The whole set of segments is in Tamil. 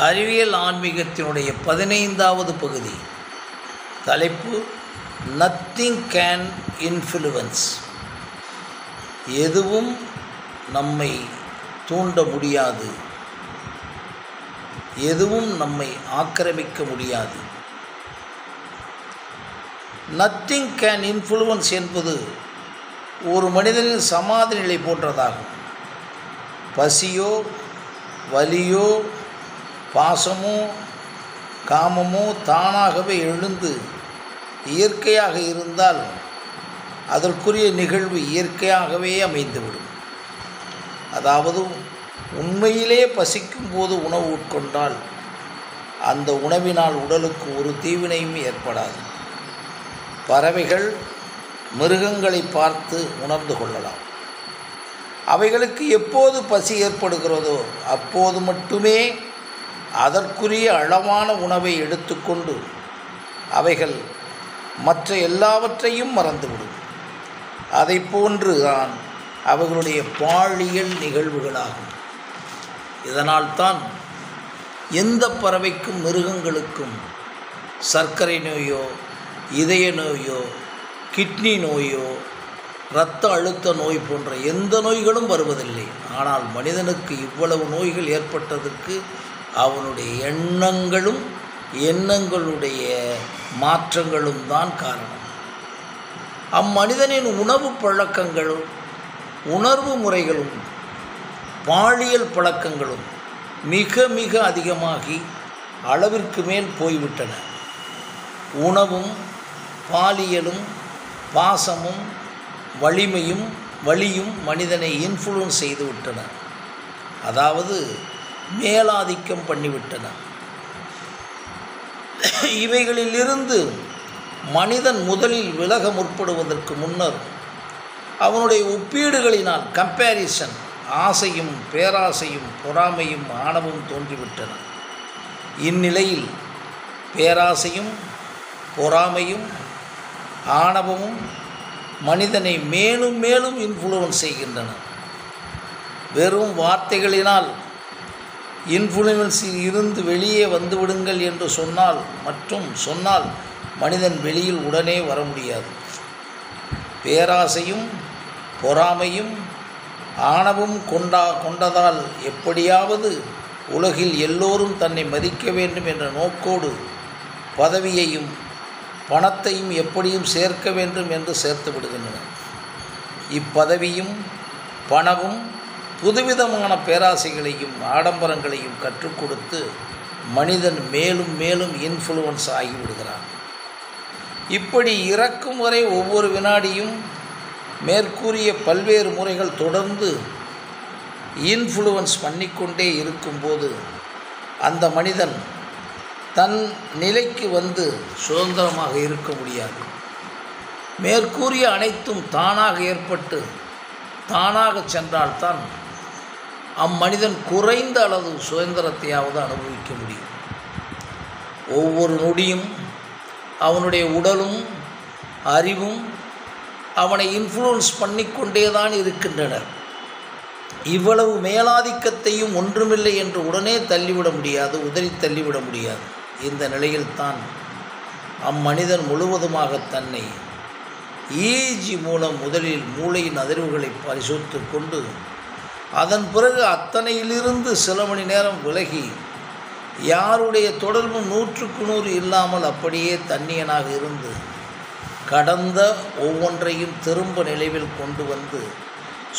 அறிவியல் ஆன்மீகத்தினுடைய 15வது பகுதி. தலைப்பு நத்திங் கேன் இன்ஃப்ளூவன்ஸ். எதுவும் நம்மை தூண்ட முடியாது, எதுவும் நம்மை ஆக்கிரமிக்க முடியாது. நத்திங் கேன் இன்ஃப்ளூவன்ஸ் என்பது ஒரு மனிதனின் சமாதி நிலை போன்றதாகும். பசியோ வலியோ பாசமோ காமமோ தானாகவே எழுந்து இயற்கையாக இருந்தால் அதற்குரிய நிகழ்வு இயற்கையாகவே அமைந்துவிடும். அதாவது உண்மையிலே பசிக்கும் போது உணவு உட்கொண்டால் அந்த உணவினால் உடலுக்கு ஒரு தீவினையும் ஏற்படாது. பறவைகள் மிருகங்களை பார்த்து உணர்ந்து கொள்ளலாம். அவைகளுக்கு எப்போது பசி ஏற்படுகிறதோ அப்போது மட்டுமே அதற்குரிய அளவான உணவை எடுத்துக்கொண்டு அவைகள் மற்ற எல்லாவற்றையும் மறந்துவிடும். அதை போன்று தான் அவைகளுடைய பாலியல் நிகழ்வுகளாகும். இதனால்தான் எந்த பறவைக்கும் மிருகங்களுக்கும் சர்க்கரை நோயோ இதய நோயோ கிட்னி நோயோ இரத்த அழுத்த நோய் போன்ற எந்த நோய்களும் வருவதில்லை. ஆனால் மனிதனுக்கு இவ்வளவு நோய்கள் ஏற்பட்டதற்கு அவனுடைய எண்ணங்களுடைய மாற்றங்களும் தான் காரணம். அம்மனிதனின் உணவு பழக்கங்களும் உணர்வு முறைகளும் பாலியல் பழக்கங்களும் மிக மிக அதிகமாகி அளவிற்கு மேல் போய்விட்டன. உணவும் பாலியலும் பாசமும் வலியும் மனிதனை இன்ஃப்ளூவன்ஸ் செய்து விட்டன. அதாவது மேலாதிக்கம் பண்ணிவிட்டன. இவைகளிலிருந்து மனிதன் முதலில் விலக முற்படுவதற்கு முன்னர் அவனுடைய ஒப்பீடுகளினால் கம்பேரிசன் ஆசையும் பேராசையும் பொறாமையும் ஆணவமும் தோன்றிவிட்டன. இந்நிலையில் பேராசையும் பொறாமையும் ஆணவமும் மனிதனை மேலும் மேலும் இன்ஃப்ளூவன்ஸ் செய்கின்றன. வெறும் வார்த்தைகளினால் இன்ஃப்ளூவன்ஸில் இருந்து வெளியே வந்துவிடுங்கள் என்று சொன்னால் மனிதன் வெளியில் உடனே வர முடியாது. பேராசையும் பொறாமையும் ஆணவம் கொண்டதால் எப்படியாவது உலகில் எல்லோரும் தன்னை மதிக்க வேண்டும் என்ற நோக்கோடு பதவியையும் பணத்தையும் எப்படியும் சேர்க்க வேண்டும் என்று சேர்த்து விடுகின்றன. இப்பதவியும் பணமும் புதுவிதமான பேராசைகளையும் ஆடம்பரங்களையும் கற்றுக் கொடுத்து மனிதன் மேலும் மேலும் இன்ஃப்ளூவன்ஸ் ஆகிவிடுகிறான். இப்படி இறக்கும் வரை ஒவ்வொரு வினாடியும் மேற்கூறிய பல்வேறு முறைகள் தொடர்ந்து இன்ஃப்ளூவன்ஸ் பண்ணிக்கொண்டே இருக்கும்போது அந்த மனிதன் தன் நிலைக்கு வந்து சுதந்திரமாக இருக்க முடியாது. மேற்கூறிய அனைத்தும் தானாக ஏற்பட்டு தானாக சென்றால்தான் அம்மனிதன் குறைந்த அளவு சுதந்திரத்தையாவது அனுபவிக்க முடியும். ஒவ்வொரு நொடியும் அவனுடைய உடலும் அறிவும் அவனை இன்ஃப்ளூவன்ஸ் பண்ணிக்கொண்டே தான் இருக்கின்றனர். இவ்வளவு மேலாதிக்கத்தையும் ஒன்றுமில்லை என்று உடனே தள்ளிவிட முடியாது, உதறி தள்ளிவிட முடியாது. இந்த நிலையில்தான் அம்மனிதன் முழுவதுமாக தன்னை EEG மூலம் முதலில் மூளையின் அதிர்வுகளை பரிசோதித்து கொண்டு அதன் பிறகு அத்தனையிலிருந்து சில மணி நேரம் விலகி யாருடைய தொடர்பும் 100க்கு 100 இல்லாமல் அப்படியே தன்னியனாக இருந்து கடந்த ஒவ்வொன்றையும் திரும்ப நினைவில் கொண்டு வந்து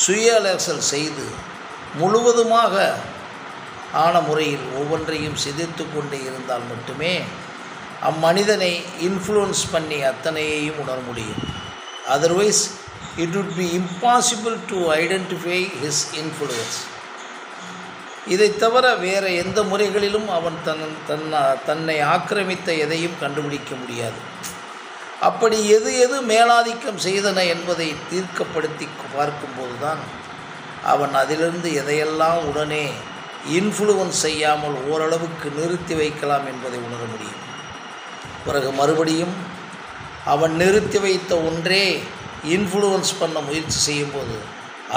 சுய அலசல் செய்து முழுவதுமாக ஆன முறையில் ஒவ்வொன்றையும் சிதைத்து கொண்டே இருந்தால் மட்டுமே அம்மனிதனை இன்ஃப்ளூவன்ஸ் பண்ணி அத்தனையையும் உணர முடியும். Otherwise it would be impossible to identify his influence. இதை தவிர வேறு எந்த முறைகளிலும் அவன் தன்னை ஆக்கிரமித்த எதையும் கண்டுபிடிக்க முடியாது. அப்படி எது மேலாதிக்கம் செய்தன என்பதை தீர்க்கப்படுத்தி பார்க்கும்போது தான் அவன் அதிலிருந்து எதையெல்லாம் உடனே இன்ஃப்ளூவன்ஸ் செய்யாமல் ஓரளவுக்கு நிறுத்தி வைக்கலாம் என்பதை உணர முடியும். பிறகு மறுபடியும் அவன் நிறுத்தி வைத்த ஒன்றே இன்ஃப்ளூவன்ஸ் பண்ண முயற்சி செய்யும்போது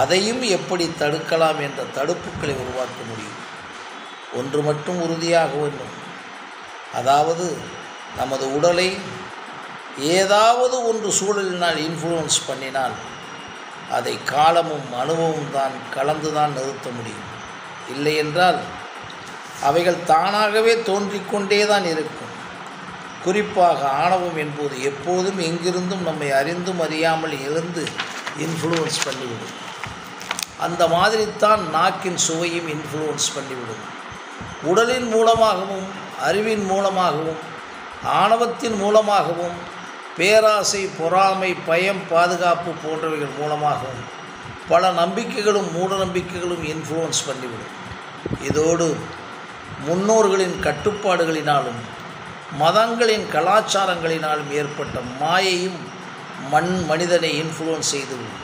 அதையும் எப்படி தடுக்கலாம் என்ற தடுப்புகளை உருவாக்க முடியும். ஒன்று மட்டும் உறுதியாக வேண்டும், அதாவது நமது உடலை ஏதாவது ஒன்று சூழலினால் இன்ஃப்ளூயன்ஸ் பண்ணினால் அதை காலமும் அனுபவமும் தான் கலந்துதான் நிறுத்த முடியும். இல்லை என்றால் அவைகள் தானாகவே தோன்றிக்கொண்டே தான் இருக்கும். குறிப்பாக ஆணவம் என்பது எப்போதும் எங்கிருந்தும் நம்மை அறிந்தும் அறியாமல் எழுந்து இன்ஃப்ளூயன்ஸ் பண்ணிவிடும். அந்த மாதிரி தான் நாக்கின் சுவையும் இன்ஃப்ளூயன்ஸ் பண்ணிவிடும். உடலின் மூலமாகவும் அறிவின் மூலமாகவும் ஆணவத்தின் மூலமாகவும் பேராசை, பொறாமை, பயம், பாதுகாப்பு போன்றவைகள் மூலமாகவும் பல நம்பிக்கைகளும் மூட நம்பிக்கைகளும் இன்ஃப்ளூயன்ஸ் பண்ணிவிடும். இதோடு முன்னோர்களின் கட்டுப்பாடுகளினாலும் மதங்களின் கலாச்சாரங்களினாலும் ஏற்பட்ட மாயையும் மனிதனை இன்ஃப்ளூயன்ஸ் செய்துவிடும்.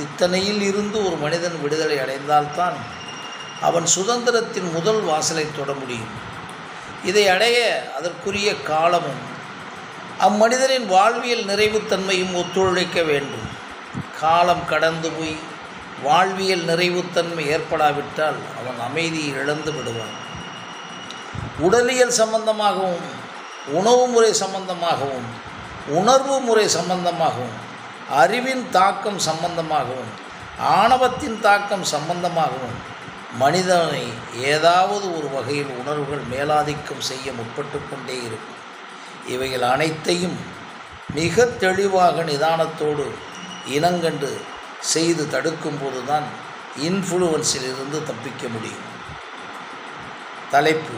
இத்தனையில் இருந்து ஒரு மனிதன் விடுதலை அடைந்தால்தான் அவன் சுதந்திரத்தின் முதல் வாசலை தொட முடியும். இதை அடைய அதற்குரிய காலமும் அம்மனிதனின் வாழ்வியல் நிறைவுத்தன்மையும் ஒத்துழைக்க வேண்டும். காலம் கடந்து போய் வாழ்வியல் நிறைவுத்தன்மை ஏற்படாவிட்டால் அவன் அமைதியை இழந்து விடுவான். உடலியல் சம்பந்தமாகவும் உணவு முறை சம்பந்தமாகவும் உணர்வு முறை சம்பந்தமாகவும் அறிவின் தாக்கம் சம்பந்தமாகவும் ஆணவத்தின் தாக்கம் சம்பந்தமாகவும் மனிதனை ஏதாவது ஒரு வகையில் உணர்வுகள் மேலாதிக்கம் செய்ய முற்பட்டு கொண்டே இருக்கும். இவைகள் அனைத்தையும் மிக தெளிவாக நிதானத்தோடு இனங்கண்டு செய்து தடுக்கும்போது தான் இன்ஃப்ளூவன்ஸிலிருந்து தப்பிக்க முடியும். தலைப்பு: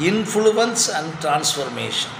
இன்ஃப்ளூவன்ஸ் அண்ட் டிரான்ஸ்ஃபர்மேஷன்.